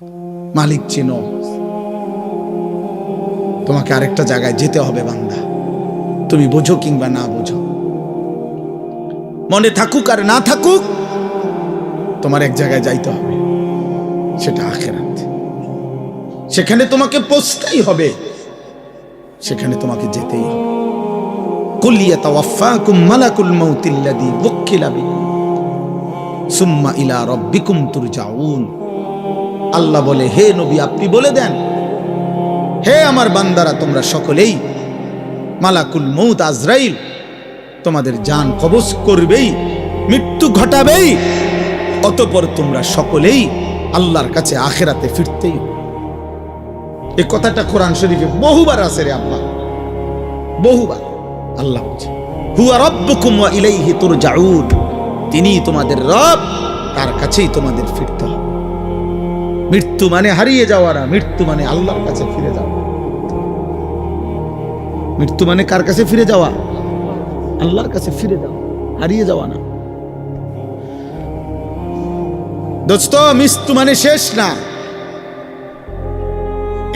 মালিক চিনো, তোমাকে আরেকটা জায়গায় যেতে হবে বান্দা, তুমি বোঝো কিংবা না বোঝো, মনে থাকুক আর না থাকুক, তোমার এক জায়গায় যাইতে হবে, সেটা আখিরাত। সেখানে তোমাকে পৌঁছতেই হবে, সেখানে তোমাকে যেতেই হবে। কুল ইয়াতাওয়াফাকুম মালাকুল মাউতিল্লাযী ওয়াক্কিলা বিকুম সুম্মা ইলা রাব্বিকুম তুরজাউন। আল্লাহ বলে, হে নবী আপনি বলে দেন, হে আমার বান্দারা তোমরা সকলেই, মালাকুল মউত আজরাইল তোমাদের জান কবজ করবেই, মৃত্যু ঘটাবেই, অতঃপর তোমরা সকলেই আল্লাহর কাছে আখিরাতে ফিরতেই। এই কথাটা কোরআন শরীফে বহুবার আছে রে আব্বা, বহুবার। আল্লাহ বলছে, হুয়া রাব্বুকুম ওয়া ইলাইহি তুরজাউন, তিনি তোমাদের রব, তার কাছেই তোমাদের ফিরতে হবে। মৃত্যু মানে হারিয়ে যাওয়া না, মৃত্যু মানে আল্লাহর কাছে ফিরে যাওয়া। মৃত্যু মানে কার কাছে ফিরে যাওয়া? আল্লাহর কাছে ফিরে যাওয়া, হারিয়ে যাওয়া না। দোস্ত, মৃত্যু মানে শেষ না।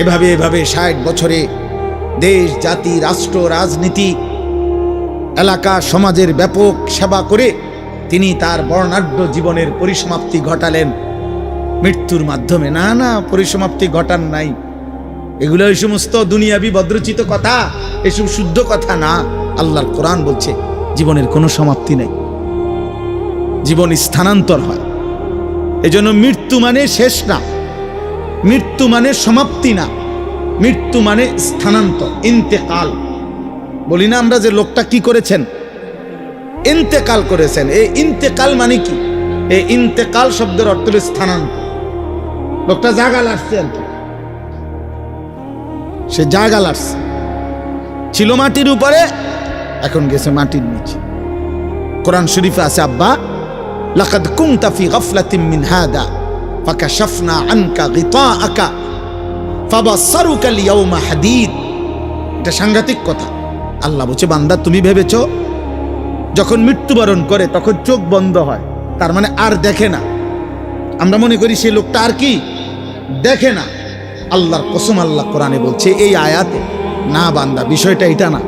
এভাবে এভাবে 60 বছরে দেশ, জাতি, রাষ্ট্র, রাজনীতি, এলাকা, সমাজের ব্যাপক সেবা করে তিনি তার বর্ণাঢ্য জীবনের পরিসমাপ্তি ঘটালেন মৃত্যুর মাধ্যমে। না না, পরিসমাপ্তি ঘটান নাই। এগুলো এই সমস্ত দুনিয়াবি বদ্রচিত কথা, এসব শুদ্ধ কথা না। আল্লাহর কোরআন বলছে জীবনের কোনো সমাপ্তি নেই, জীবন স্থানান্তর হয়। এজন্য মৃত্যু মানে শেষ না, মৃত্যু মানে সমাপ্তি না, মৃত্যু মানে স্থানান্তর, ইন্তেকাল। বলি না আমরা যে লোকটা কি করেছেন, ইন্তেকাল করেছেন। এই ইন্তেকাল মানে কি? এই ইন্তেকাল শব্দের অর্থ হলো স্থানান্তর। লোকটা জাগাল আসছে আর কি, সে জাগাল আসছে, ছিল মাটির উপরে, এখন গেছে মাটির নিচে। কোরআন শরীফে আছে, আব্বা লাকাদ কুনতা ফি গাফলাতিন মিন হাদা ফাকাশাফনা আনকা গিতাআকা ফাবাসারুকা আল-ইয়াওমা হাদীদ। এটা সাংঘাতিক কথা। আল্লাহ বলছে, বান্দা তুমি ভেবেছো যখন মৃত্যুবরণ করে তখন চোখ বন্ধ হয়, তার মানে আর দেখে না। আমরা মনে করি সেই লোকটা আর কি দেখে না। আল্লাহর কসম, আল্লাহ কোরআনে বলছে এই আয়াতে, না বান্দা বিষয়টা এটা না,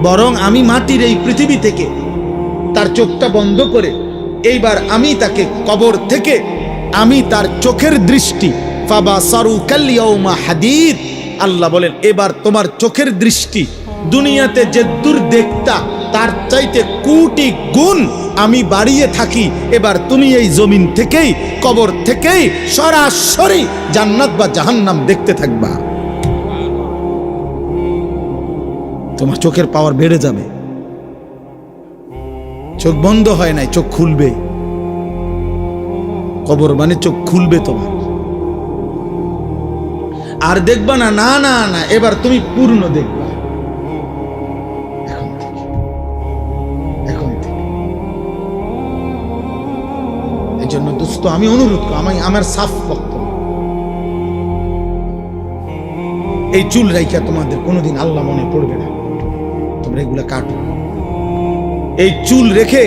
বরং আমি মাটির এই পৃথিবী থেকে তার চোখটা বন্ধ করে এইবার আমি তাকে কবর থেকে আমি তার চোখের দৃষ্টি ফাবাসারুকাল ইয়াওমা হাদীদ। আল্লাহ বলেন, এবার তোমার চোখের দৃষ্টি দুনিয়াতে যে দূর দেখতা তার চাইতে কোটি গুণ আমি বাড়িয়ে থাকি। এবার তুমি এই জমিন থেকেই, কবর থেকেই সরাসরি জান্নাত বা জাহান্নাম দেখতে থাকবা। তোমার চোখের পাওয়ার বেড়ে যাবে। চোখ বন্ধ হয় নাই, চোখ খুলবে। কবর মানে চোখ খুলবে তোমার, আর দেখবা না, না না না, এবার তুমি পূর্ণ দেখবা। এখন থেকে এই জন্য দোস্ত আমি অনুরোধ করি, আমার সাফ বক্তব্য, এই চুল রাইখা তোমাদের কোনোদিন আল্লাহ মনে পড়বে না, তোমরা এগুলা কাটো। এই চুল রেখে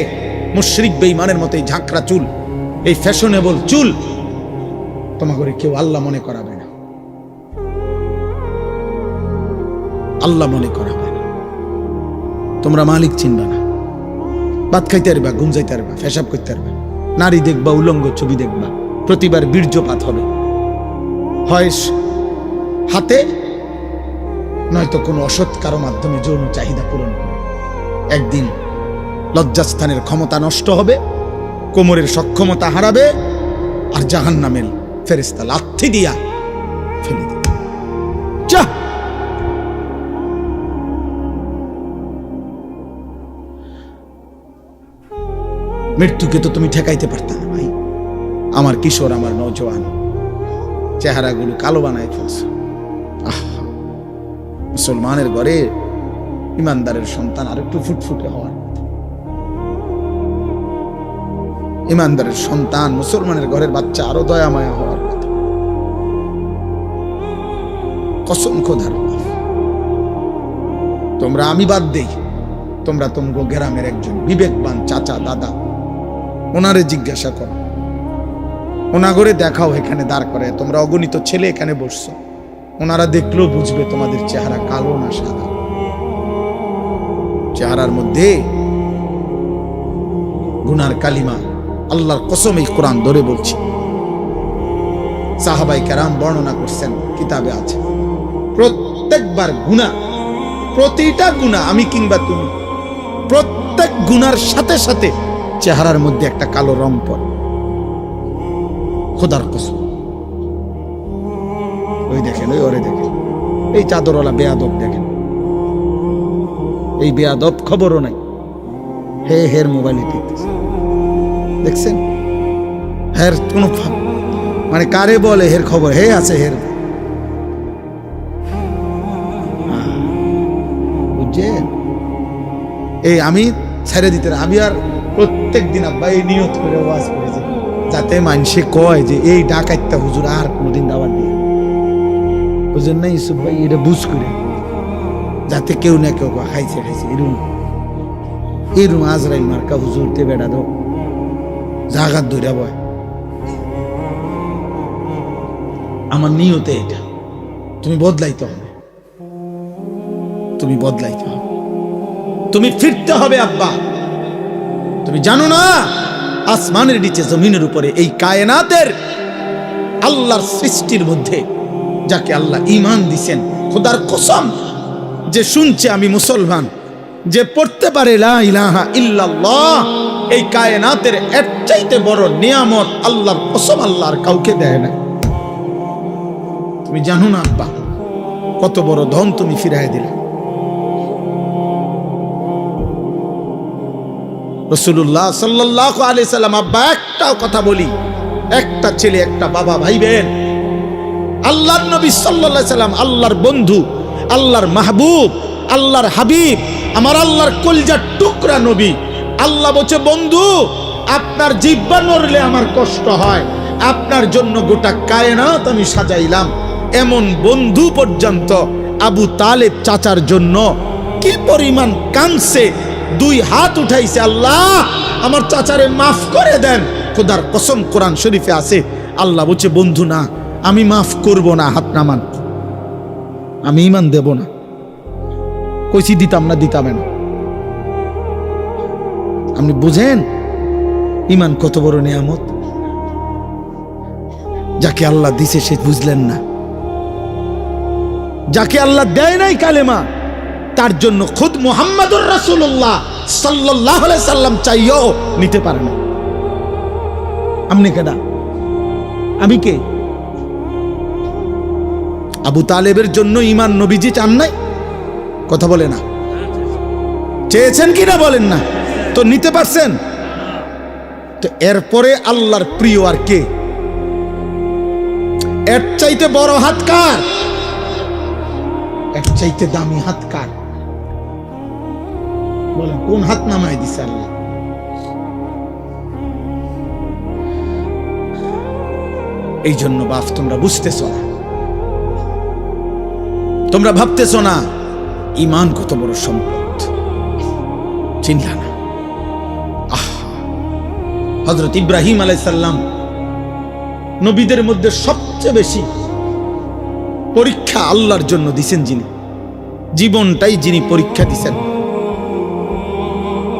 মুশরিক বেঈমানের মতো এই ঝাঁকড়া চুল, এই ফ্যাশনেবল চুল তোমাকে কেউ আল্লাহ মনে করাবে না, আল্লাহ মনে করাবে না। তোমরা মালিক চিনবা না, ভাত খাইতে পারবা, ঘুম যাইতে পারবা, পেশাব করতে পারবা, নারী দেখবা, উলঙ্গ ছবি দেখবা, প্রতিবার বীর্যপাত হবে, হয় হাতে নয়তো কোনো অসৎ কারো মাধ্যমে যৌন চাহিদা পূরণ করবে। একদিন লজ্জাস্থানের ক্ষমতা নষ্ট হবে, কোমরের সক্ষমতা হারাবে, আর জাহান্নামের ফেরেশতা লাথি দিয়া ফেলে দিবে। যা, মৃত্যুকে তো তুমি ঠেকাইতে পারতা না ভাই। আমার কিশোর, আমার নওজোয়ান চেহারাগুলো কালো বানায় ফেলছে। মুসলমানের ঘরে ইমানদারের সন্তান আর একটু ফুটফুটে হওয়ার, ইমানদারের সন্তান, মুসলমানের ঘরের বাচ্চা আরো দয়া মায়া হওয়ার কথা। কসম খোদার, তোমরা, আমি বাদ দেই, তোমরা তোমগো গ্রামের একজন বিবেকবান চাচা দাদা, ওনারে জিজ্ঞাসা করো, ওনাগরে দেখাও, এখানে দাঁড় করে, তোমরা অগণিত ছেলে এখানে বসছো, ওনারা দেখলেও বুঝবে তোমাদের চেহারা কালো না সাদা। চেহারার মধ্যে গুনার কালিমা, আল্লাহর কসম এই কোরআন ধরে বলছি, সাহাবাই কেরাম বর্ণনা করছেন, কিতাবে আছে, প্রত্যেকবার গুনাহ, প্রতিটা গুনাহ, আমি কিংবা তুমি, প্রত্যেক গুনার সাথে সাথে চেহারার মধ্যে একটা কালো রং পড়ে। খোদার কসম। ওই দেখেন, ওই ওরে দেখেন, এই চাদরওয়ালা বেয়াদব দেখেন, এই বেয়াদব খবরও নাই, হের মোবাইলে দেখতেছে, দেখছেন? হের কোন মানে কারে বলে হের খবর, হে আছে হের, বুঝছেন? এই আমি ছেড়ে দিতে, আমি আর প্রত্যেক দিন আব্বা এই নিয়ত করে ওয়াজ করেছি, যাতে মানুষে কয় যে এই ডাকাইতা হুজুর আর কোনদিন দাওয়াত দিয়ে, বুঝলেন না ইউসুফ ভাই? এটা বুঝ করে, যাতে কেউ না কেউ খাইছে খাইছে, এরম আজরাইল মার্কা হুজুর তে বেড়া দাও, জাগাত ধরে বয়। আমার নিয়তে এটা, তুমি বদলাইতে হবে, তুমি বদলাইতে হবে, তুমি ফিরতে হবে আব্বা। তুমি জানো না আসমানের নিচে জমিনের উপরে এই কায়নাতের আল্লাহর সৃষ্টির মধ্যে যাকে আল্লাহ ঈমান দিবেন, খোদার কসম, যে শুনছে আমি মুসলমান, যে পড়তে পারে লা ইলাহা ইল্লাল্লাহ, এই কায়নাতের এর চাইতে বড় নিয়ামত আল্লাহর কসম আল্লাহর কাউকে দেয় না। তুমি জানো না আব্বা কত বড় ধন তুমি ফিরায় দিলে। রাসূলুল্লাহ সাল্লাল্লাহু আলাইহি সাল্লাম, আব্বা একটা কথা বলি, একটা ছেলে একটা বাবা ভাইবেন, আল্লাহর নবী সাল্লাল্লাহু আলাইহি সাল্লাম আল্লাহর বন্ধু, আল্লাহর মাহবুব, আল্লাহর হাবিব, আমার আল্লাহর কলিজার টুকরা নবী। আল্লাহ বলছে, বন্ধু আপনার জিহ্বা নড়লে আমার কষ্ট হয়, আপনার জন্য গোটা কায়নাত আমি সাজাইলাম। এমন বন্ধু পর্যন্ত আবু তালেব চাচার জন্য কি পরিমাণ কাঁদছে, দুই হাত উঠাইছে, আল্লাহ আমার চাচারে মাফ করে দেন। খোদার কসম কোরআন শরীফে আছে, আল্লাহ বলছে, বন্ধু না, আমি মাফ করব না, হাত নামান, আমি ঈমান দেব না। কইছি দিতাম না, দিতাম না। আপনি বুঝেন ঈমান কত বড় নিয়ামত, যাকে আল্লাহ দিছে সে বুঝলেন না। যাকে আল্লাহ দেয় নাই কালেমা, তার জন্য খুদ মুহাম্মাদুর রাসূলুল্লাহ সাল্লাল্লাহু আলাইহি সাল্লাম চাইও নিতে পারে না। আপনি কেডা? আমি কে? আবু তালেবের জন্য ঈমান নবীজি চান নাই? কথা বলে না, চেয়েছেন কিনা বলেন না, তো নিতে পারছেন? তো এরপরে আল্লাহর প্রিয় আর কে? এর চাইতে বড় হাত কার? এর চাইতে দামি হাত কার? বলেন, কোন হাত নামায় দিছে আল্লাহ? এই জন্য বাপ তোমরা বুঝতেছ না, তোমরা ভাবতেছ না ঈমান কত বড় সম্পদ, চিন্তা না। হযরত ইব্রাহিম আলাইহিস সালাম নবীদের মধ্যে সবচেয়ে বেশি পরীক্ষা আল্লাহর জন্য দিছেন, যিনি জীবনটাই যিনি পরীক্ষা দিছেন।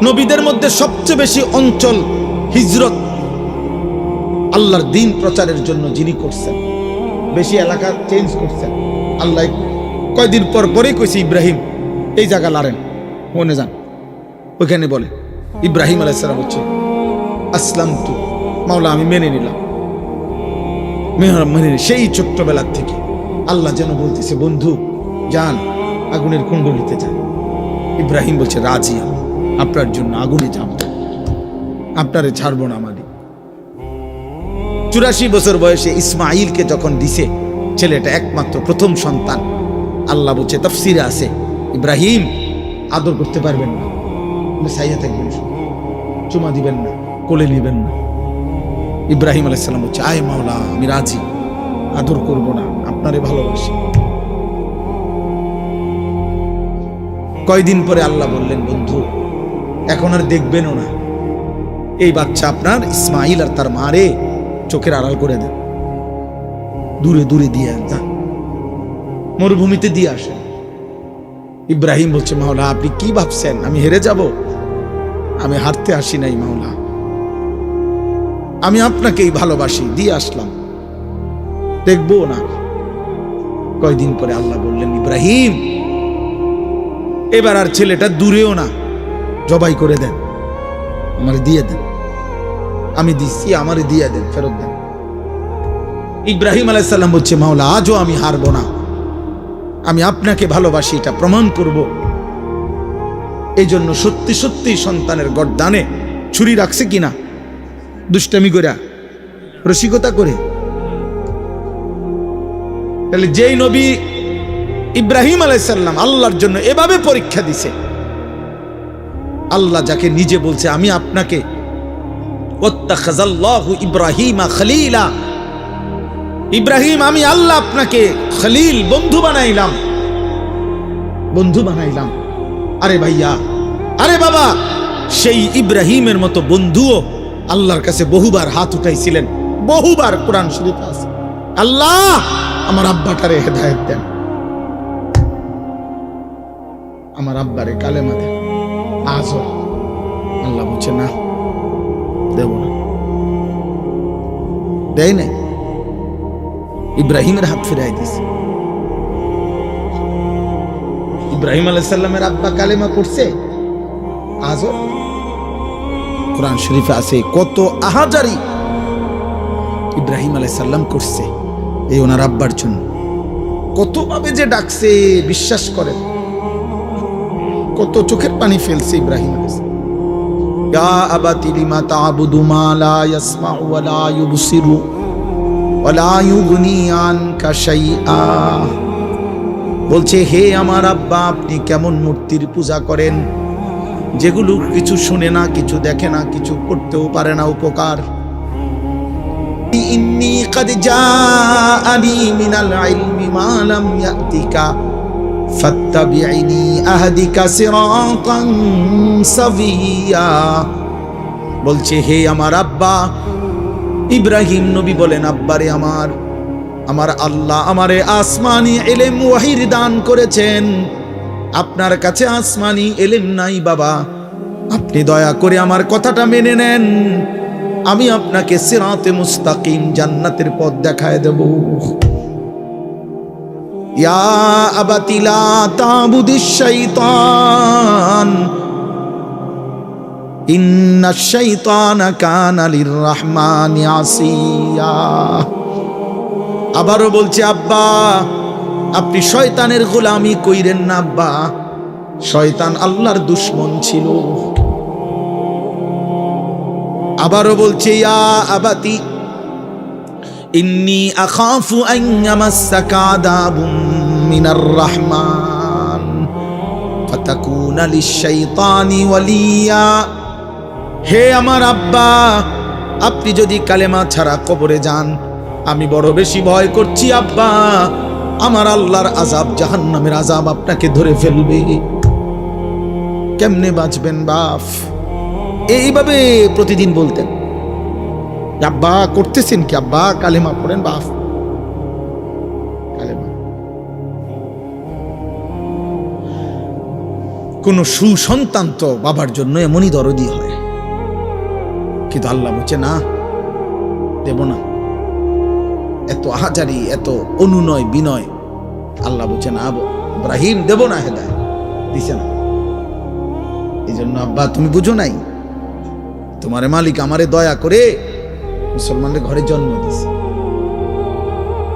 নবীদের মধ্যে সবচেয়ে বেশি অঞ্চল হিজরত আল্লাহর দ্বীন প্রচারের জন্য যিনি করছেন, বেশি এলাকা চেঞ্জ করছেন। আল্লাহ কয়দিন পর পরে কইছে, ইব্রাহিম এই জায়গা লারেন, মনে যান, ওইখানে বলে ইব্রাহিম আলাইহিস সালাম হচ্ছে আসলামতু, মাওলা আমি মেনে নিলাম, মেনে সেই ছোট্টবেলার থেকে আল্লাহ যেন বলতেছে, বন্ধু যান আগুনের কুণ্ডলিতে যান। ইব্রাহিম বলছে, রাজি আপনার জন্য আগুনে যাব, আপনারে ছাড়বো না। মালিক 84 বছর বয়সে ইসমাইলকে যখন দিছে, ছেলেটা একমাত্র প্রথম সন্তান, আল্লাহ বলছে, তাফসিরে আছে, ইব্রাহিম আদর করতে পারবেন না, সাইয়া থাকবেন, চুমা দিবেন না, কোলে নিবেন না। ইব্রাহিম আলাইহিস সালাম বলছে, আয় মাওলা আমি রাজি, আদর করব না, আপনারে ভালোবাসি। কয়দিন পরে আল্লাহ বললেন, বন্ধু এখন আর দেখবেনও না, এই বাচ্চা আপনার ইসমাইল আর তার মারে চোখের আড়াল করে দেন, দূরে দূরে দিয়ে যান, মরুভূমিতে দিয়ে আসেন। ইব্রাহিম বলছে, মাওলা আপনি কি ভাবছেন আমি হেরে যাব? আমি হারতে আসি নাই মাওলা, আমি আপনাকেই ভালোবাসি, দিয়ে আসলাম, দেখবো না। কয়দিন পরে আল্লাহ বললেন, ইব্রাহিম এবার আর ছেলেটা দূরেও না, জবাই করে দেন, আমারে দিয়ে দেন, আমি দিচ্ছি, আমারে দিয়ে দেন, ফেরত দেন। ইব্রাহিম আলাইহিস সালাম বলছে, মাওলা আজও আমি হারবো না, আমি আপনাকে ভালোবাসি, এটা প্রমাণ করব। এই জন্য সত্যি সত্যি সন্তানের গর্দানে ছুরি রাখছে কিনা, দুষ্টামি করে, রসিকতা করে। তাহলে যেই নবী ইব্রাহিম আলাইহিস সালাম আল্লাহর জন্য এভাবে পরীক্ষা দিছে, আল্লাহ যাকে নিজে বলছে, আমি আপনাকে ওয়াত্তাখাযাল্লাহু ইব্রাহিমা খলিলা, ইব্রাহিম আমি আল্লাহ আপনাকে খলিল, বন্ধু বানাইলাম, বন্ধু বানাইলাম। আরে ভাইয়া, আরে বাবা, সেই ইব্রাহিমের মতো বন্ধুও আল্লাহর কাছে বহুবার হাত উঠাইছিলেন, বহুবার। কোরআন শরীফে আছে, আল্লাহ আমার আব্বাটারে হেদায়েত দেন, আমার আব্বারে কালেমা দেন। আজও আল্লাহ বলছে না, দেব না, দেয় নাই। ইব্রাহিমের হাত ফিরাই দিছে। ইব্রাহিম আলাইহিস সালামের আব্বা কালেমা পড়ছে, আজও কোরআন শরীফে আছে কত আহাজারি ইব্রাহিম আলাইহিস সালাম করছে এই ওনার আব্বার জন্য। কত ভাবে যে ডাকছে বিশ্বাস করেন, কত চোখের পানি ফেলছে ইব্রাহিম আলাইহিস সালাম। ইয়া আবাতি লিমা তা'বুদু মা লা ইয়াসমাউ ওয়া লা ইউবসিরু ওয়া লা ইউগনি আনকা শাইআ। বলছে, হে আমার আব্বা, আপনি কেমন মূর্তির পূজা করেন যেগুলো কিছু শুনে না, কিছু দেখে না, কিছু করতেও পারে না উপকার। ইন্নী কাদ জাআনি মিনাল ইলমি মা লাম ইয়াতিকা ফাত্তাবি'নি আহদিকা সিরাতান সাবিয়্যা। বলছে, হে আমার আব্বা, ইব্রাহিম নবী বলেন, আব্বারে আমার, আমার আল্লাহ আমারে আসমানি ইলম ওয়াহির দান করেছেন, আপনার কাছে আসমানি ইলম নাই বাবা, আপনি দয়া করে আমার কথাটা মেনে নেন, আমি আপনাকে সিরাতে মুস্তাকিম, জান্নাতের পথ দেখায় দেব। ইয়া আবাতি লা তা'বুদিশ শাইতান ইন্নাশ শাইতানা কানা লিররহমানি আসিয়া। আবারও বলছে, আব্বা আপনি শয়তানের গোলামি কইরেন না আব্বা, শয়তান আল্লাহর দুশমন ছিল। আবারও বলছে, ইয়া আবাতি ইন্নী আখাফু আন ইয়ামাসসাকা আযাবুম মিনার রাহমান ফাতাকুনা লিশ-শাইতানি ওয়ালিয়া। হে আমার আব্বা, আপনি যদি কালেমা ছাড়া কবরে যান, আমি বড় বেশি ভয় করছি আব্বা, আমার আল্লাহর আযাব, জাহান্নামের আযাব আপনাকে ধরে ফেলবে। কেমনে বাঁচবেন বাপ? এইভাবে প্রতিদিন বলতেন। আব্বা করতেছেন কি? আব্বা কালেমা পড়েন বাপ, কালেমা। কোন সুসন্তান তো বাবার জন্য এমনই দরদি হয়, কিন্তু আল্লাহ বলছে না, দেব না। এত আহাজারি, এত অনুনয় বিনয়, আল্লাহ বলছে না ইব্রাহিম, দেব না, হেদায়েত দিছে না। এই জন্য আব্বা তুমি বুঝো নাই, তোমার মালিক আমারে দয়া করে মুসলমানদের ঘরে জন্ম দিছে,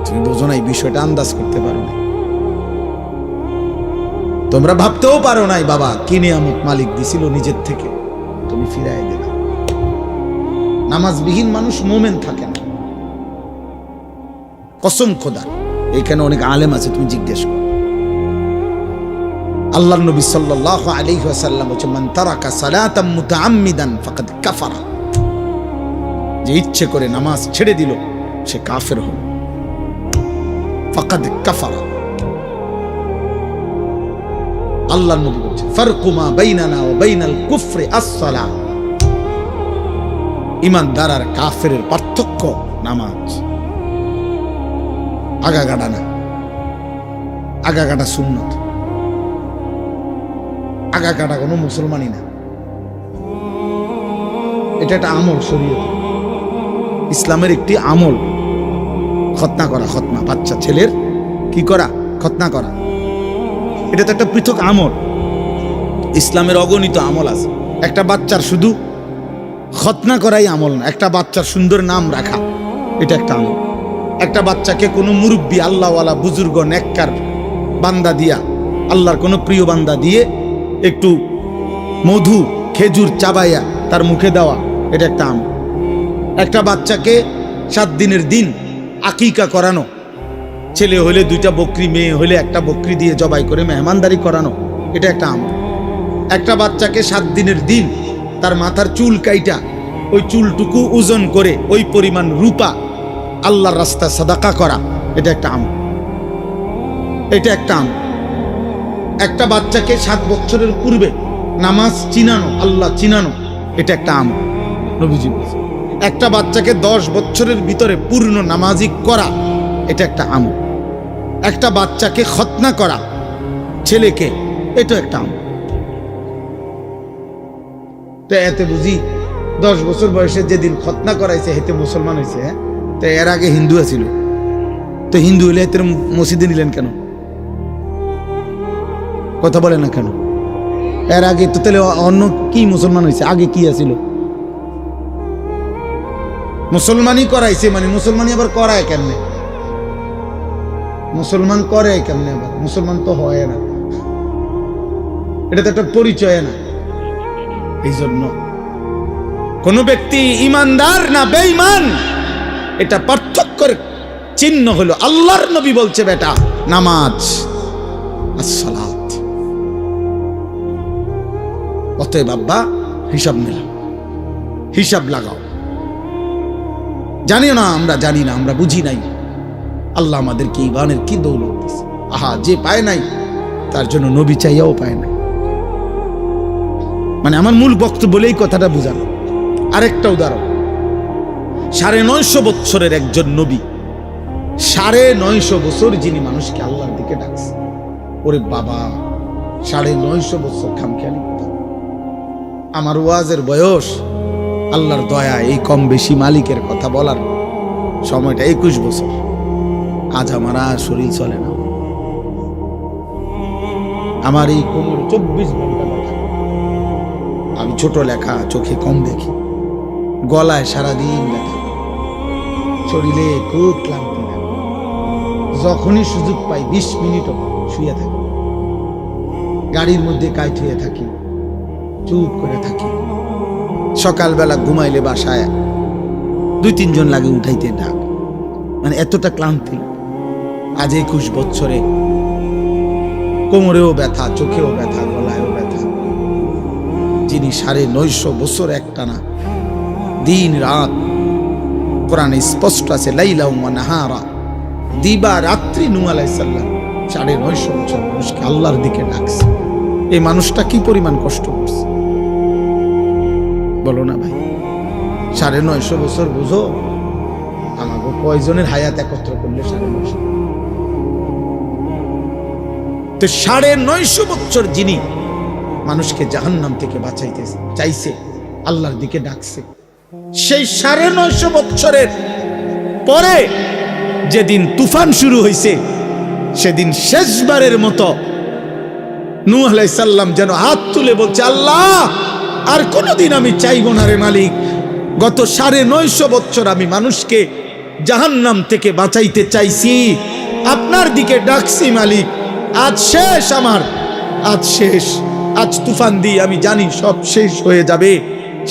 তুমি বুঝো নাই, বিষয়টা আন্দাজ করতে পারো না, তোমরা ভাবতেও পারো নাই বাবা কি নিয়ামত মালিক দিছিল নিজের থেকে, তুমি ফিরাই দিলা। নামাজবিহীন মানুষ মোমেন থাকে না, কসম খোদা। এখানে অনেক আলেম আছে, তুমি জিজ্ঞেস করো। আল্লাহর নবী সাল্লাল্লাহু আলাইহি ওয়াসাল্লাম বলেছেন, মান তারাকা সালাতাম মুতাআম্মিদান ফাকাদ কাফারা। যে ইচ্ছে করে নামাজ ছেড়ে দিল সে কাফের হলো, ফাকাদ কাফারা। আল্লাহর নবী বলেছেন, ফারকু মা বাইনানা ওয়া বাইনাল কুফরি আস-সালাহ। ঈমানদার আর কাফেরের পার্থক্য নামাজ। আগাগাডা না, আগাগাডা সুন্নত, আগাগাডা কোনো মুসলমানই না। এটা একটা আমল, শরীয়ত ইসলামের একটি আমল। খতনা করা, খতনা বাচ্চা ছেলের কি করা, খতনা করা, এটা তো একটা পৃথক আমল। ইসলামের অগণিত আমল আছে। একটা বাচ্চার শুধু খতনা করাই আমল না, একটা বাচ্চার সুন্দর নাম রাখা এটা একটা আমল। একটা বাচ্চাকে কোনো মুরব্বী, আল্লাহওয়ালা, বুজুর্গ, নেককার বান্দা দিয়া, আল্লাহর কোনো প্রিয় বান্দা দিয়ে একটু মধু, খেজুর চাবাইয়া তার মুখে দেওয়া, এটা একটা আমল। একটা বাচ্চাকে 7 দিনের দিন আকিকা করানো, ছেলে হলে 2টা বকরি, মেয়ে হলে 1টা বকরি দিয়ে জবাই করে মেহমানদারি করানো, এটা একটা আমল। একটা বাচ্চাকে 7 দিনের দিন তার মাথার চুল কাইটা ওই চুলটুকু ওজন করে ওই পরিমাণ রূপা আল্লাহর রাস্তায় সাদাকা করা, এটা একটা আমল, এটা একটা আমল। একটা বাচ্চাকে 7 বছরের পূর্বে নামাজ চিনানো, আল্লাহ চিনানো, এটা একটা আমল, নবীজি বলেছেন। একটা বাচ্চাকে 10 বছরের ভিতরে পূর্ণ নামাজি করা, এটা একটা আমল। একটা বাচ্চাকে খতনা করা ছেলেকে, এটা একটা আমল। তো এতে বুঝি 10 বছর বয়সে যেদিন খতনা করাইছে হেতে মুসলমান হয়েছে। তো এর আগে হিন্দু ছিল, তো হিন্দু হলে হেতের মসজিদে নিলেন কেন? কথা বলে না কেন? এর আগে তো তাহলে অন্য কি মুসলমান হয়েছে? আগে কি আছিল? মুসলমানই করাইছে, মানে মুসলমানই আবার করায় কেমনে? মুসলমান করে কেমনে? আবার মুসলমান তো হয় না, এটা তো একটা পরিচয় না। এই জন্য কোন ব্যক্তি ইমানদার না বেঈমান, এটা পার্থক্যের চিহ্ন হলো আল্লাহর নবী বলছে, বেটা নামাজ, আসসালাত। অতএব আব্বা হিসাব মেলাও, হিসাব লাগাও। জানিও না, আমরা জানি না, আমরা বুঝি নাই। আল্লাহ আমাদেরকে ঈমানের কি দৌলত দিয়েছে। আহা, যে পায় নাই তার জন্য নবী চাইয়াও পায় নাই। মানে আমার মূল বক্তব্য বলেই কথাটা বুঝানো। আরেকটা উদাহরণ, 950 বছরের একজন নবী, 950 বছর যিনি মানুষকে আল্লাহর দিকে ডাকছে। ওরে বাবা, 950 বছর খামখেয়ালি কথা। আমার ওয়াজের বয়স, আল্লাহর দয়া, এই কম বেশি মালিকের কথা বলার সময়টা 21 বছর। আজ আমার আর শরীর চলে না। আমার এই কোমর 24 ঘন্টা ব্যথা। আমি ছোট লেখা, চোখে কম দেখি, গলায় সারাদিন ব্যথা, শরীরে খুব ক্লান্তি লাগে। যখনই সুযোগ পাই 20 মিনিটও শুয়ে থাকি, গাড়ির মধ্যে কাইট হয়ে থাকি, চুপ করে থাকি। সকালবেলা ঘুমাইলে বাসায় 2-3 জন লাগে উঠাইতে ডাক, মানে এতটা ক্লান্তি। আজ 21 বছরে কোমরেও ব্যথা, চোখেও ব্যথা, গলায়ও ব্যথা। যিনি 950 বছর একটানা দিন রাত, কোরআনে স্পষ্ট আছে, লাইলা ওয়া নাহারা, দিবা রাত্রি, নূহ আলাইহিস সালাম 950 বছর মানুষকে আল্লাহর দিকে ডাকছে। এই মানুষটা কি পরিমাণ কষ্ট করছে বলো না ভাই? 950 বছর বুঝো, আমাকে কয়জনের হায়াত একত্র করলে 950। তো 950 বছর যিনি মানুষকে জাহান্নাম থেকে বাঁচাইতে চাইছে, আল্লাহর দিকে ডাকছে, সেই 950 বছরের পরে যেদিন তুফান শুরু হয়েছে, সেদিন শেষবারের মতো নূহ আলাইহিস সালাম যেন হাত তুলে বলছে, আল্লাহ আর কোনদিন আমি চাইব না রে মালিক। গত 950 বছর আমি মানুষকে জাহান্নাম থেকে বাঁচাইতে চাইছি, আপনার দিকে ডাকছি মালিক। আজ শেষ, আমার আজ শেষ। আজ তুফান দিয়ে আমি জানি সব শেষ হয়ে যাবে।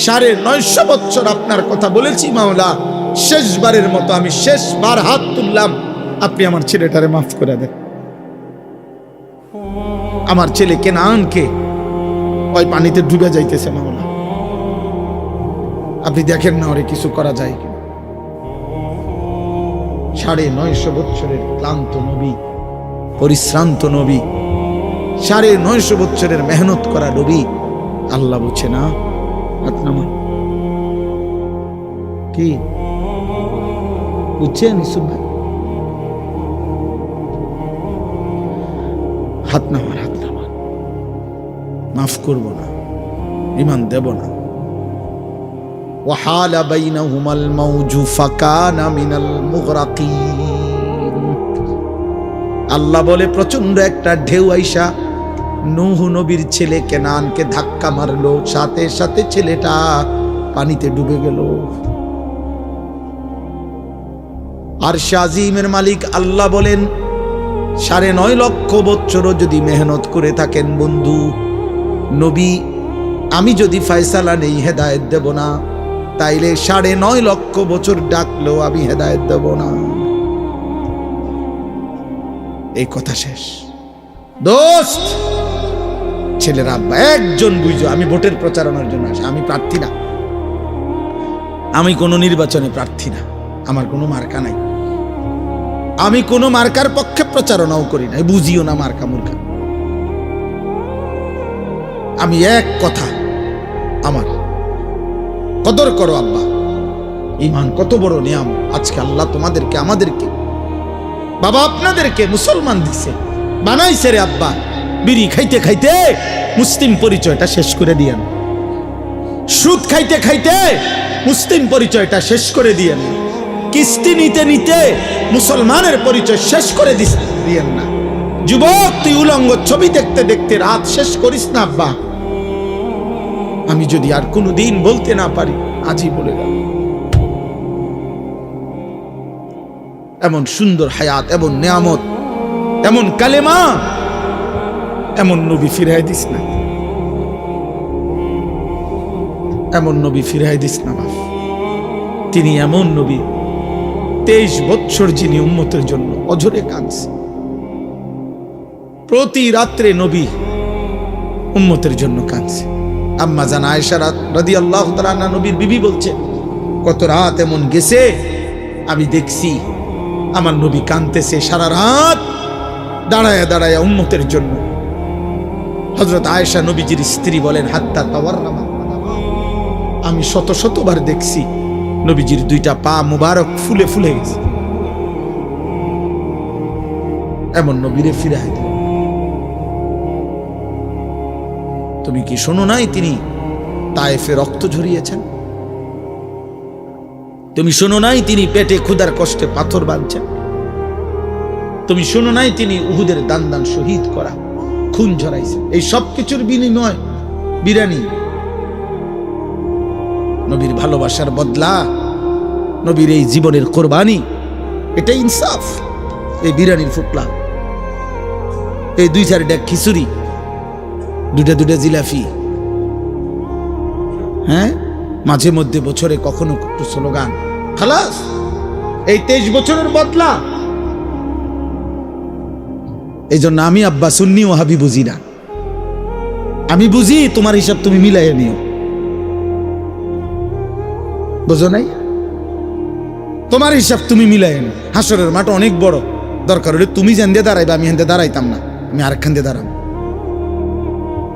950 বছর আপনার কথা বলেছি মাওলা, শেষবারের মতো আমি শেষবার হাত তুললাম, আপনি আমার ছেলেটারে মাফ করে দেন। আমার ছেলে কেনানকে ওই পানিতে ডুবে যাইতেছে মাওলা, আপনি দেখেন না ওরে কিছু করা যায় কি? 950 বছরের ক্লান্ত নবী, পরিশ্রান্ত নবী, 950 বছরের মেহনত করা নবী, আল্লাহ বলছে না কি বুঝছেন ইসুফ ভাই? হাত নামান, হাত নামান। মাফ করব না, ঈমান দেব না। وحال بينهما الموج فكان من المغرقين। আল্লাহ বলে প্রচন্ড একটা ঢেউ আইসা নূহ নবীর ছেলে কেনানকে ধাক্কা মারলো, সাথে সাথে ছেলেটা পানিতে ডুবে গেল। আর শাজিমের মালিক আল্লাহ বলেন 9.5 লক্ষ বছরও যদি মেহনত করে থাকেন বন্ধু নবী, আমি যদি ফয়সালা নেই হেদায়েত দেব না, তাইলে 9.5 লক্ষ বছর ডাকলেও আমি হেদায়েত দেব না। এই কথা শেষ। দোস্ত, ছেলেরা আব্বা একজন বুঝো, আমি ভোটের প্রচারণার জন্য আসি, আমি প্রার্থী না, আমি কোনো নির্বাচনে প্রার্থী না, আমার কোনো মার্কা নাই, আমি কোনো মার্কার পক্ষে প্রচারণাও করি না, বুঝিও না মার্কা মুর্খা। আমি এক কথা, আমার কদর করো আব্বা। ঈমান কত বড় নিয়াম আজকে আল্লাহ তোমাদেরকে, আমাদেরকে, বাবা আপনাদেরকে মুসলমান দিছে, বানাইছে রে আব্বা। বিড়ি খাইতে খাইতে মুসলিম পরিচয়টা শেষ করে দিয়েন, সুদ খাইতে খাইতে মুসলিম পরিচয়টা শেষ করে দিয়েন, কিস্তি নিতে নিতে মুসলমানের পরিচয় শেষ করে দিয়েন না। যুবক, তুই উলঙ্গ ছবি দেখতে দেখতে রাত শেষ করিস না আব্বা। আমি যদি আর কোনো দিন বলতে না পারি, আজই বলে গেল। এমন সুন্দর হায়াত, এমন নিয়ামত, এমন কালেমা, এমন নবী ফিরাই দিস না, এমন নবী ফিরাই দিস না বাপ। তিনি এমন নবী, 23 বছর যিনি উম্মতের জন্য অঝরে কাঁদছে। প্রতি রাত্রে নবী উম্মতের জন্য কাঁদছে। আম্মা জান আয়েশা রাদিয়াল্লাহু তাআলা আনহা নবীর বিবি বলছে, কত রাত এমন গেছে আমি দেখছি আমার নবী কাঁদতেছে সারা রাত দাঁড়ায়া দাঁড়ায়া উম্মতের জন্য। হযরত আয়েশা নবীজির স্ত্রী বলেন, হাত্তা তাওয়াররামা, আমি শত শতবার দেখছি নবীজির 2টা পা মুবারক ফুলে ফুলে গেছে। এমন নবীরে ফিরাই দিল। তুমি কি শোনো নাই তিনি তায়েফে রক্ত ঝরিয়েছেন? তুমি শোনো নাই তিনি পেটে ক্ষুধার কষ্টে পাথর বাঁধছেন? তুমি শোনো নাই তিনি উহুদের দান দান শহীদ করা খুন ঝরাইছেন? এই সব কিছুর বিনিময় বিরানি, নবীর ভালোবাসার বদলা, নবীর এই জীবনের কোরবানি, এটা ইনসাফ। এই বিরানির ফুটলা, এই 2-4 ডেক খিচুড়ি, 2টা জিলাফি, হ্যাঁ, মাঝে মধ্যে বছরে কখনো একটু স্লোগান, খালাস। এই 23 বছরের বদলা। এই জন্য আমি আব্বা সুন্নি ওয়াহাবি বুঝি না। আমি বুঝি তোমার হিসাব তুমি মিলাইয়া নিও, বুঝো নাই? তোমার হিসাব তুমি মিলাইয়া নিও। হাসরের মাঠ অনেক বড়, দরকার হলে তুমি যেন দিয়ে দাঁড়াইবা, আমি হেন দাঁড়াইতাম না, আমি আরেকখান দিয়ে দাঁড়াবো,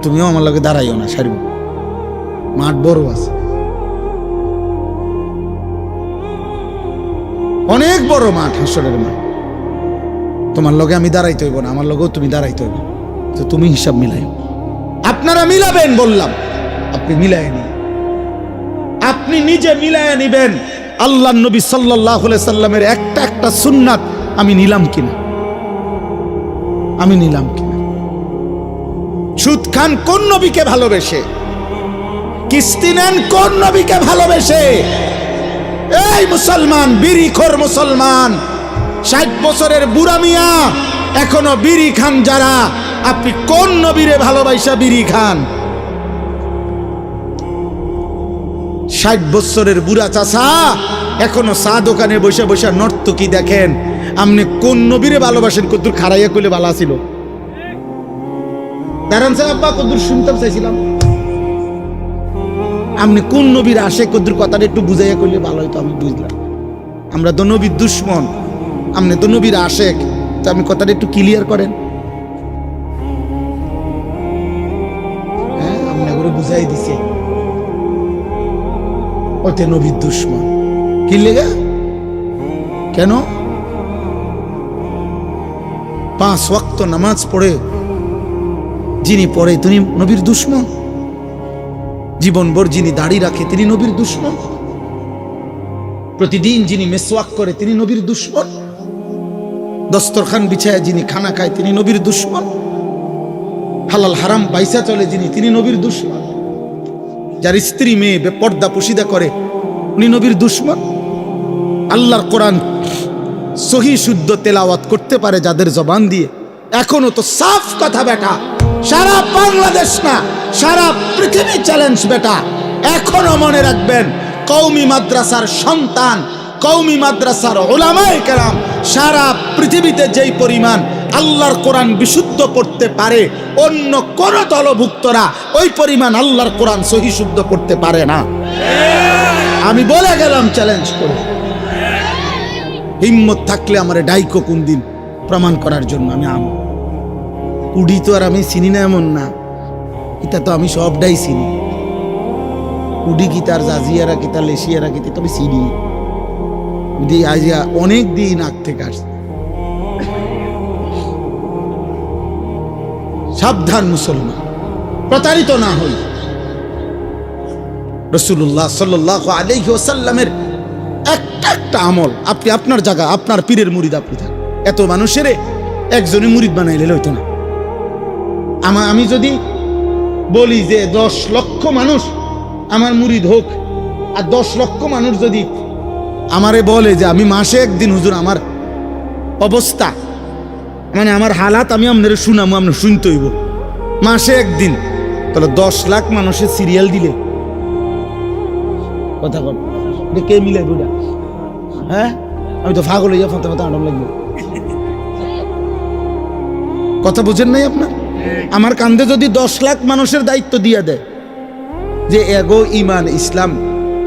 তুমিও আমার লগে দাঁড়াইও না, সারিব। মাঠ বড় আছে, অনেক বড় মাঠ, হাসরের মাঠ। তোমার লগে আমি দাঁড়াইতে হইব না, আমার লগেও তুমি দাঁড়াইতে হইব, তো তুমি হিসাব মিলাইও। আপনারা মিলাবেন বললাম, আপনি মিলাই নিন, আপনি নিজে মিলাইয়া নিবেন। আল্লাহ নবী সাল্লাল্লাহু আলাইহি সাল্লামের একটা একটা সুন্নাত আমি নিলাম কিনা, আমি নিলাম কিনা। সুদ খান কোন নবীকে ভালোবেসে, কিস্তি নেন কোন নবীকে ভালোবেসে? এই মুসলমান, বিড়িখোর মুসলমান, 60 বছরের বুড়া মিয়া, এখনো বিড়ি খান যারা, আপনি কোন নবীরে ভালোবাসা বিড়ি খান? 60 বছরের বুড়া চাচা এখনো চা দোকানে বসে বসে নর্তকী দেখেন, আপনি কোন নবীরে ভালোবাসেন? কদ্দুর খারাইয়া কইলে ভালো ছিল, দাঁড়ান সাহেব আব্বা, কদ্দুর শুনতাম চাইছিলাম। আপনি কোন নবীর আশে কদ্দুর কথাটা একটু বুঝাইয়া কইলে ভালো হইতো, আমি বুঝলাম। আমরা তো নবীর দুশ্মন, আপনি তো নবীর আশেক, তো আমি কথাটা একটু ক্লিয়ার করেন। হ্যাঁ, আপনি করে বুঝাই দিছে ওতে নবীর দুশ্মন। কি লেগা? কেন? 5 ওয়াক্ত নামাজ পড়ে যিনি পড়ে তিনি নবীর দুশমন, জীবনভর যিনি দাড়ি রাখে তিনি নবীর দুশমন, প্রতিদিন যিনি মেসওয়াক করে তিনি নবীর দুশমন, দস্তরখান বিছায় যিনি খানা খায় তিনি নবীর দুশমন, হালাল হারাম বাইসা চলে যিনি তিনি নবীর দুশমন, যার স্ত্রী মেয়ে বেপর্দা পুশিদা করে উনি নবীর দুশমন। আল্লাহর কোরআন সহি শুদ্ধ তেলাওয়াত করতে পারে যাদের জবান দিয়ে, এখনো তো সাফ কথা বেটা, সারা বাংলাদেশ না সারা পৃথিবী চ্যালেঞ্জ বেটা। এখনো মনে রাখবেন, কওমি মাদ্রাসার সন্তান, কওমি মাদ্রাসার উলামায়ে কেরাম সারা পৃথিবীতে যেই পরিমাণ আল্লাহর কোরআন বিশুদ্ধ পড়তে পারে, অন্য কোন দলভুক্তরা ওই পরিমাণ আল্লাহর কোরআন সহি শুদ্ধ পড়তে পারে না। আমি বলে গেলাম চ্যালেঞ্জ করে, হিম্মত থাকলে আমার ডাইকো কোন দিন প্রমাণ করার জন্য। আমি উডি তো আর আমি চিনি না এমন না, এটা তো আমি সবটাই চিনি। উডি কি তার জাজিয়ারা কি তার লেশিয়ারা কি তো আমি চিনি, অনেক দিন আগ থেকে আসছে। সাবধান মুসলমান, প্রতারিত না হই। রাসূলুল্লাহ সাল্লাল্লাহু আলাইহি ওয়াসাল্লামের একটা আমল, আপনি আপনার জায়গা আপনার পীরের মুরিদ আপনি থাকেন, এত মানুষের একজনই মুরিদ বানাইলে হইতো না। আমি যদি বলি যে 10 লক্ষ মানুষ আমার মুরিদ হোক, আর 10 লক্ষ মানুষ যদি আমারে বলে যে আমি মাসে একদিন হুজুর আমার অবস্থা মানে আমার হালাত আমি আপনার শুনামো, আপনার শুনতে হইব মাসে একদিন, তাহলে 10 লাখ মানুষের সিরিয়াল দিলে কথা বল কে মিলে বুঝা? হ্যাঁ, আমি তো ফাগল হইয়া ফাঁতে ফাঁতে আনন্দ লাগবে। কথা বুঝেন নাই আপনার? আমার কান্দে যদি 10 লাখ মানুষের দায়িত্ব দিয়ে দেয় যে এগো ইমান ইসলাম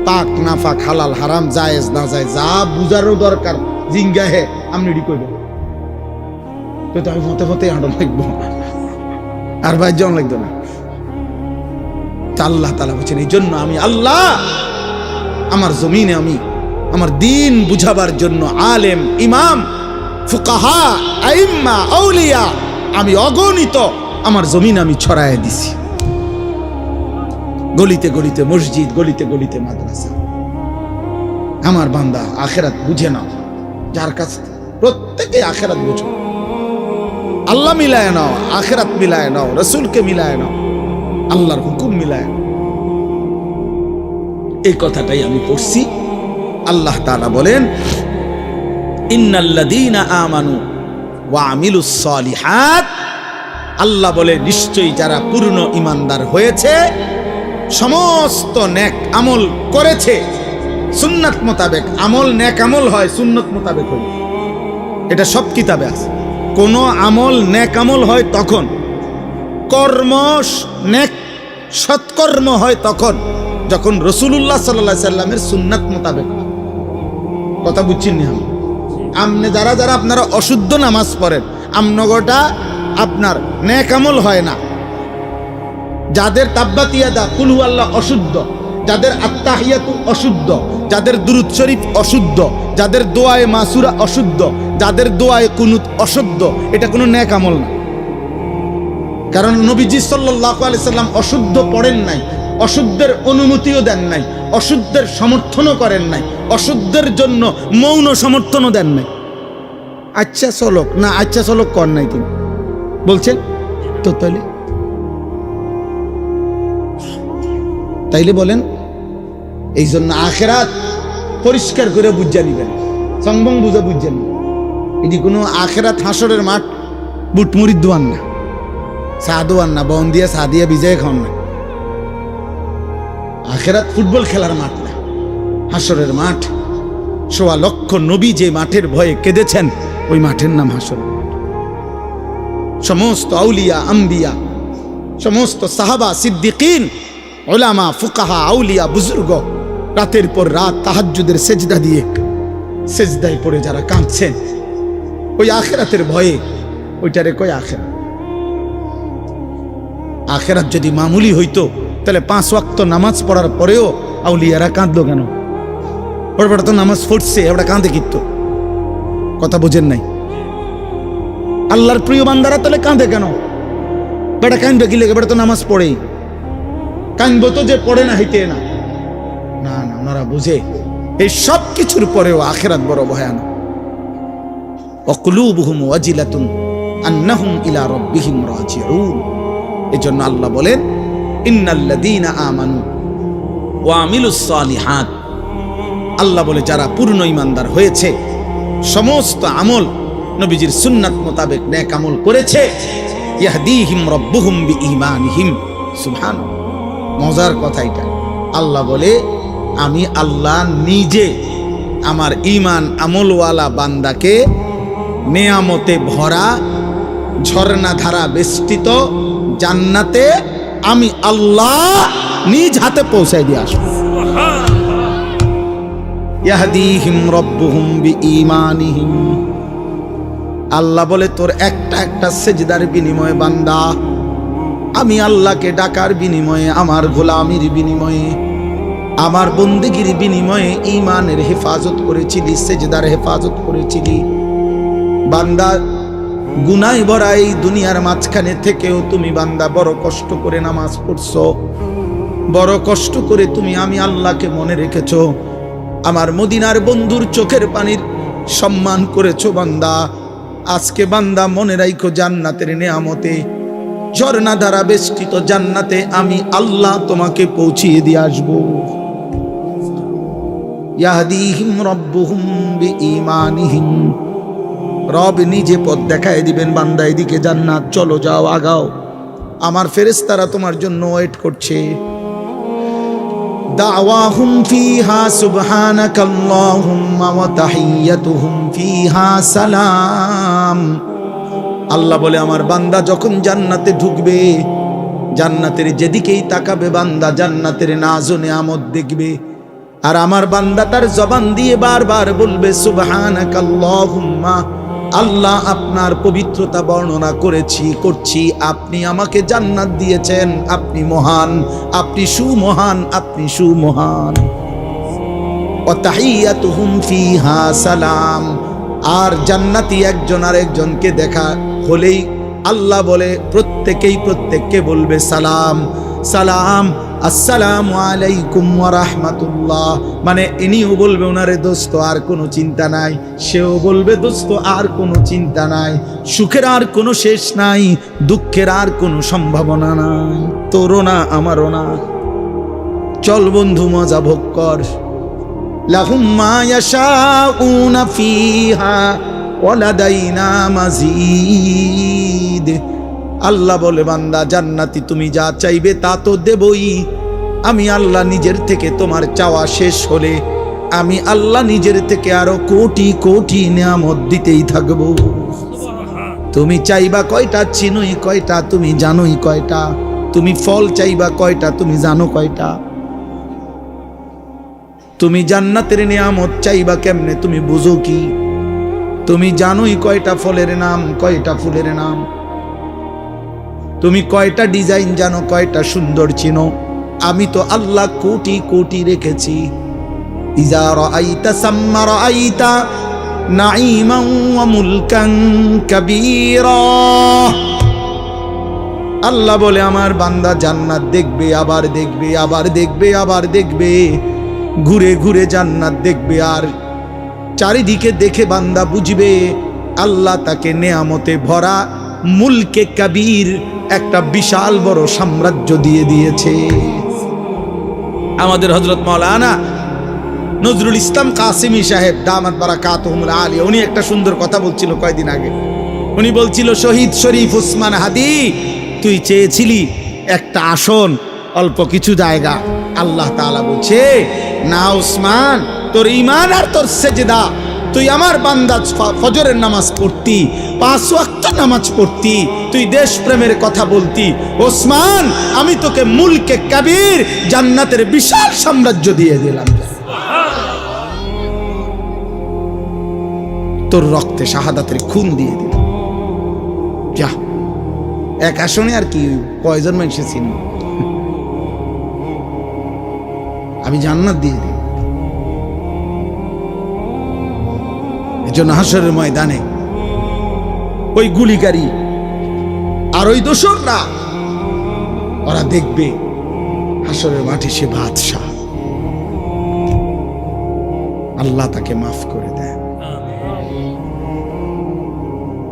পাক না পাক হালাল হারাম জায়েজ না জায়েজ যা বুঝারও দরকার জিঙ্গা হে আপনি রেডি করবেন, তো আমি ফতে ফতে আনন্দ লাগবো আর ভাই জন লাগতো না। আল্লাহ তাআলা বলেছেন এই জন্য আমি আল্লাহ আমার জমিনে আমি আমার দিন বুঝাবার জন্য আলেম ইমাম ফুকাহা আইম্মা আউলিয়া আমি অগণিত আমার জমিন আমি ছড়ায় দিছি, গলিতে গলিতে মসজিদ, গলিতে গলিতে মাদ্রাসা। আমার বান্দা আখেরাত বুঝে নাও, যার কাছে প্রত্যেকে আখেরাত বুঝো, আল্লাহ মিলায় নাও, আখেরাত মিলায় নাও, রসুলকে মিলায় নাও, আল্লাহর হুকুম মিলায় নাও। এই কথাটাই আমি পড়ছি। আল্লাহ তাআলা বলেন ইন্নাল্লাযীনা আমানু ওয়া আমিলুস সালিহাত, আল্লাহ বলে নিশ্চয়ই যারা পূর্ণ ঈমানদার হয়েছে, সমস্ত নেক আমল করেছে সুন্নাত মোতাবেক। আমল নেক আমল হয় সুন্নাত মোতাবেক হয়, এটা সব কিতাবে আছে। কোন আমল নেক আমল হয় তখন, কর্ম নেক সৎকর্ম হয় তখন যখন রাসূলুল্লাহ সাল্লাল্লাহু আলাইহি সাল্লামের সুন্নাত মোতাবেক। কথা বুঝছেন না? আপনি যারা যারা আপনারা অশুদ্ধ নামাজ পড়েন, আমনগটা আপনার নেক আমল হয় না। যাদের তাব্বাতিয়াদা কুল হু আল্লাহ অশুদ্ধ, যাদের আত্তাহিয়াতু অশুদ্ধ, যাদের দুরূদ শরীফ অশুদ্ধ, যাদের দোয়ায়ে মাসুরা অশুদ্ধ, যাদের দোয়ায়ে কুনুত অশুদ্ধ, এটা কোনো নেক আমল না। কারণ নবীজি সাল্লাল্লাহু আলাইহি সাল্লাম অশুদ্ধ পড়েন নাই, অশুদ্ধের অনুমতিও দেন নাই, অশুদ্ধের সমর্থনও করেন নাই, অশুদ্ধের জন্য মৌন সমর্থনও দেন নাই। আচ্ছা চলক না, আচ্ছা চলক কর নাই তিনি বলছেন তো। তাইলে বলেন এই জন্য আখেরাত পরিষ্কার করে বুঝা নিবেন, সংবং বুঝা বুঝছেন। এটি কোনো আখেরাত হাসরের মাঠ বুটমুড়ির দোয়ান না, চা দোয়ান না, বন দিয়া চা দিয়া বিজয় খাওয়ান না। আখেরাত ফুটবল খেলার মাঠ না, হাসরের মাঠ। ১.৫ লক্ষ নবী যে মাঠের ভয়ে কেঁদেছেন ওই মাঠের নাম হাসর। সমস্ত আউলিয়া আম্বিয়া, সমস্ত সাহাবা সিদ্দিকিন, উলামা ফুকাহা আউলিয়া বুজুর্গ রাতের পর রাত তাহাজ্জুদের সেজদা দিয়ে সেজদায় পড়ে যারা কাঁদছেন ওই আখেরাতের ভয়ে, ওইটারে কয় আখেরাত। আখেরাত যদি মামুলি হইতো তাহলে 5 ওয়াক্ত নামাজ পড়ার পরেও আউলিয়ারা কাঁদলো কেন? ওরা তো নামাজ পড়ছে, ওরা কাঁদে কিন্তু কথা বুঝেন নাই? আল্লাহর প্রিয় বান্দারা তাহলে কাঁদে কেন? বেটা কাঁদবে কি লেগে? বেটা তো নামাজ পড়েই। কাঁদবো তো যে পড়ে না হইতে না, না না, ওনারা বুঝে এই সব কিছুর পরেও আখিরাত বড় ভয়ানক। ওয়াকুলুবুহুম ওয়াজিলাতুন আন্নাহুম ইলা রাব্বিহিম রাজিউন। এজন্য আল্লাহ বলেন ইন্নাল্লাযীনা আমানু ওয়া আমিলুস সালিহাত, আল্লাহ বলে যারা পূর্ণ ঈমানদার হয়েছে, সমস্ত আমল নবীজির সুন্নাত মোতাবেক নেক আমল করেছে, ইয়াহদিহিম রাব্বুহুম বিঈমানিহিম। সুবহানাল্লাহ, মজার কথা এটা। আল্লাহ বলে আমি আল্লাহ নিজে আমার ঈমান আমলওয়ালা বান্দাকে নেয়ামতে ভরা ঝর্ণা ধারা বেষ্টিত জান্নাতে আমি আল্লাহ নিজ হাতে পৌঁছাই দিয়ে আসবো। ইয়াহদিহিম রাব্বুহুম বিঈমানিহিম। আল্লাহ বলে তোর একটা একটা সেজদার বিনিময়ে বান্দা, আমি আল্লাহকে ডাকার বিনিময়ে, আমার গোলামির বিনিময়ে, আমার বন্দেগীর বিনিময়ে ঈমানের হেফাজত করেছিলি, সেজদার হেফাজত করেছিলি। বান্দা গুনায় ভরা এই দুনিয়ার মাঝখানে থেকেও তুমি বান্দা বড় কষ্ট করে নামাজ পড়ছো, বড় কষ্ট করে তুমি আমি আল্লাহকে মনে রেখেছো, আমার মদিনার বন্ধুর চোখের পানির সম্মান করেছো বান্দা। আজকে বান্দা মনে রাখো জান্নাতের নেয়ামতে, ঝর্ণা দ্বারা বেষ্টিত জান্নাতে আমি আল্লাহ তোমাকে পৌঁছিয়ে দিয়ে আসবো। ইয়াহদিহিম রাব্বুহুম বিঈমানিহিম। রব নিজে পথ দেখায় দিবেন, বান্দা এদিকে জান্নাত, চলো যাও আগাও, আমার ফেরেশতারা তোমার জন্য ওয়েট করছে। দাওয়াহুম ফিহা সুবহানাকাল্লাহুম্মা ওয়া তাহিয়্যাতুহুম ফিহা সালাম। আল্লাহ বলে আমার বান্দা যখন জান্নাতে ঢুকবে, জান্নাতের যেদিকেই তাকাবে বান্দা জান্নাতের নাজ ও নেয়ামত দেখবে। আর আমার বান্দা তার জবান দিয়ে বারবার বলবে সুবহানাকাল্লাহুম্মা, আল্লাহ আপনার পবিত্রতা বর্ণনা করছি, আপনি আমাকে জান্নাত দিয়েছেন, আপনি মহান, আপনি সুমহান, আপনি সুমহান। ওয়া তাহিয়্যাতুহুম ফিহা সালাম। আর জান্নাতি একজন আরেকজনকে দেখা হলেই আল্লাহ বলে প্রত্যেককে বলবে সালাম সালাম, আসসালামু আলাইকুম ওয়া রাহমাতুল্লাহ। মানে ইনিও বলবে ওনারে দোস্ত আর কোনো চিন্তা নাই, সেও বলবে দোস্ত আর কোনো চিন্তা নাই, সুখের আর কোনো শেষ নাই, দুঃখের আর কোনো সম্ভাবনা নাই, তোরও না আমারও না। চল বন্ধু মজা ভোগ কর। লাহুম মা ইয়াশাউনা ফিহা ওয়া লাদাইনা মাজিদ। আল্লাহ বলে বান্দা জান্নাতি তুমি যা চাইবে তা তো দেবই। আমি আল্লাহ নিজের থেকে তোমার চাওয়া শেষ হলে আমি আল্লাহ নিজের থেকে আরো কোটি কোটি নিয়ামত দিতেই থাকবো। তুমি চাইবা কয়টা, চিনোই কয়টা, তুমি জানোই কয়টা। তুমি ফল চাইবা কয়টা, তুমি জানো কয়টা। তুমি জান্নাতের নিয়ামত চাইবা কেমনে, তুমি বুঝো কি? তুমি জানোই কয়টা ফলের নাম, কয়টা ফুলের নাম। তুমি কয়টা ডিজাইন জানো, কয়টা সুন্দর চিনো। আমি তো আল্লাহ কোটি কোটি রেখেছি। ইজা রাআইতা সাম্মা রাআইতা নাঈমান ওয়া মুলকান কাবীরা। আল্লাহ বলে আমার বান্দা জান্নাত দেখবে, আবার দেখবে, আবার দেখবে, আবার দেখবে, ঘুরে ঘুরে জান্নাত দেখবে। আর চারিদিকে দেখে বান্দা বুঝবে আল্লাহ তাকে নেয়ামতে ভরা মুলকে কাবীর একটা বিশাল বড় সাম্রাজ্য দিয়ে দিয়েছে। আমাদের হযরত মাওলানা নজরুল ইসলাম কাসেমি সাহেব দামাত বারাকাতুহুল আলিয়া, উনি একটা সুন্দর কথা বলছিল কয়েকদিন আগে। উনি বলছিল, শহীদ শরীফ ওসমান হাদি, তুই চেয়েছিলি একটা আসন, অল্প কিছু জায়গা। আল্লাহ তাআলা বলছে, না ওসমান, তোর ঈমান আর তোর সেজদা, তুই আমার বান্দা ফজরের নামাজ পড়তি, 5 ওয়াক্ত নামাজ পড়তি, তুই দেশপ্রেমের কথা বলতি, ওসমান আমি তোকে মুলকে কাবীর জান্নাতের বিশাল সাম্রাজ্য দিয়ে দিলাম। তোর রক্তে শাহাদাতের খুন দিয়ে দিলাম। যা, এক আসনে আর কি কয়জন মানুষ ছিল, আমি জান্নাত দিয়ে দিই। একজন হাসরের ময়দানে ওই গুলিকারী আর ওই দোসররা ওরা দেখবে হাসরের মাঠে সে বাদশাহ, আল্লাহ তাকে মাফ করে দেন।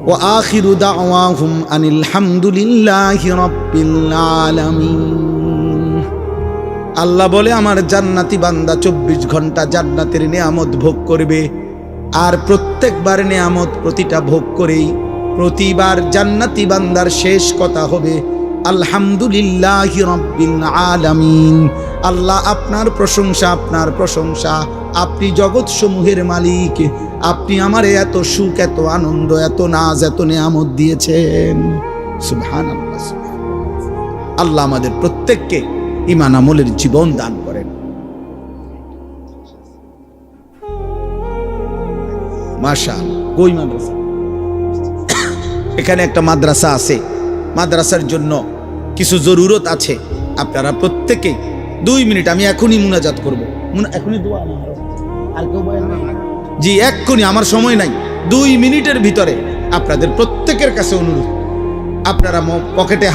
ওয়া আখিরু দাওয়াহুম আনিল হামদুলিল্লাহি রাব্বিল আলামিন। আল্লাহ বলে আমার জান্নাতি বান্দা 24 ঘন্টা জান্নাতের নিয়ামত ভোগ করবে, আর প্রত্যেকবার নিয়ামত প্রতিটা ভোগ করেই প্রতিবার জান্নাতি বান্দার শেষ কথা হবে আলহামদুলিল্লাহি রাব্বিল আলামিন। আল্লাহ আপনার প্রশংসা, আপনার প্রশংসা, আপনি জগৎ সমূহের মালিক, আপনি আমারে এত সুখ, এত আনন্দ, এত নাজ, এত নিয়ামত দিয়েছেন। সুবহানাল্লাহ, সুবহানাল্লাহ। আল্লাহ আমাদের প্রত্যেককে ঈমান আমলের জীবন দান করেন। মাশাআল্লাহ। কই মাদ্রাসা? এখানে একটা মাদ্রাসা আছে, মাদ্রাসার জন্য কিছু জরুরত আছে। আপনারা প্রত্যেকে 2 মিনিট, আমি এখনই মুনাজাত করব, এখনই দোয়া না আর কেউ বলেন না জি, এক্ষুনি, আমার সময় নাই। 2 মিনিটের ভিতরে আপনাদের প্রত্যেকের কাছে অনুরোধ, আপনারা পকেটে